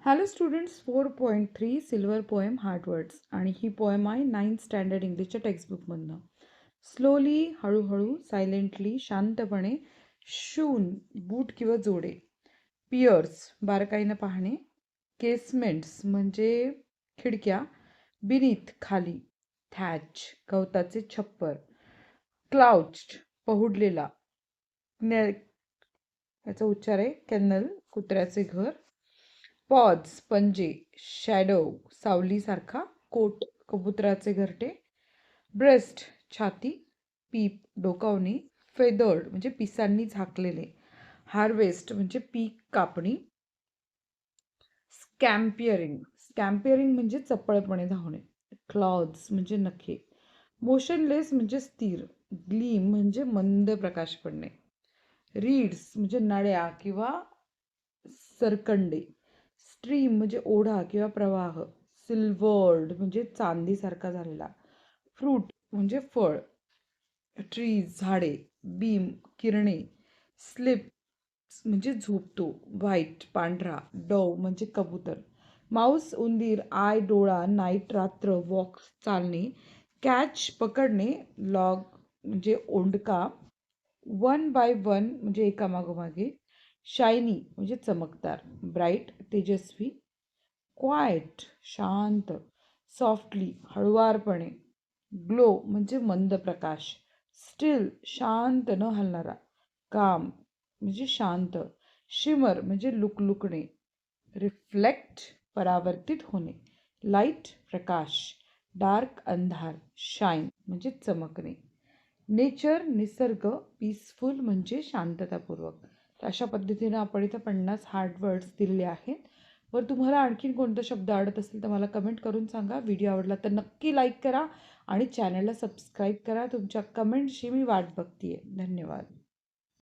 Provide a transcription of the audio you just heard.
Hello students 4.3 silver poem heart words आणि ही poem आहे 9th standard इंग्लिशच्या टेक्स्टबुकमधनं. Slowly, हळूहळू, silently, शांतपणे, शून, बूट किंवा जोडे. पियर्स, बारकाईनं पाहणे. केसमेंट्स म्हणजे खिडक्या. बिनीथ, खाली. थॅच, गवताचे छप्पर. क्लाउच्ड, पहुडलेला. याचा उच्चार आहे केन्नल, कुत्र्याचे घर. पॉज, पंजे. शॅडो, सावलीसारखा. कोट, कबुतराचे घरटे. ब्रेस्ट, छाती. पीप, डोकावणे. फेदर्ड म्हणजे पिसांनी झाकलेले. हार्वेस्ट म्हणजे पीक कापणी. स्कॅम्पियरिंग म्हणजे चपळपणे धावणे. क्लॉथ्स म्हणजे नखे. मोशनलेस म्हणजे स्थिर. ग्लीम म्हणजे मंद प्रकाश पडणे. रीड्स म्हणजे नळ्या किंवा सरकंडे. स्ट्रीम म्हणजे ओढा किंवा प्रवाह. सिल्वर्ड म्हणजे चांदीसारखा झालेला. फ्रूट म्हणजे फळ. ट्रीज झाडे. बीम किरणे. स्लिप म्हणजे झोपतो. व्हाईट पांढरा. डव म्हणजे कबूतर. माऊस उंदीर. आय डोळा. नाईट रात्र. वॉक चालणे. कॅच पकडणे. लॉग म्हणजे ओंडका. वन बाय वन म्हणजे एकामागोमागे. शायनी म्हणजे चमकदार. ब्राईट तेजस्वी. क्वायट शांत. सॉफ्टली हळुवारपणे. ग्लो म्हणजे मंद प्रकाश. स्टिल शांत न हलणारा. काम म्हणजे शांत. शिमर म्हणजे लुकलुकणे. रिफ्लेक्ट परावर्तित होणे. लाईट प्रकाश. डार्क अंधार. शाईन म्हणजे चमकणे. नेचर निसर्ग. पीसफुल म्हणजे शांततापूर्वक. तर अशा पद्धतीनं आपण इथं 50 हार्ड वर्ड्स दिलेले आहेत. वर तुम्हाला आणखीन कोणता शब्द आवडत असेल तर मला कमेंट करून सांगा. व्हिडिओ आवडला तर नक्की लाईक करा आणि चॅनलला सबस्क्राईब करा. तुमच्या कमेंटची मी वाट बघते आहे. धन्यवाद.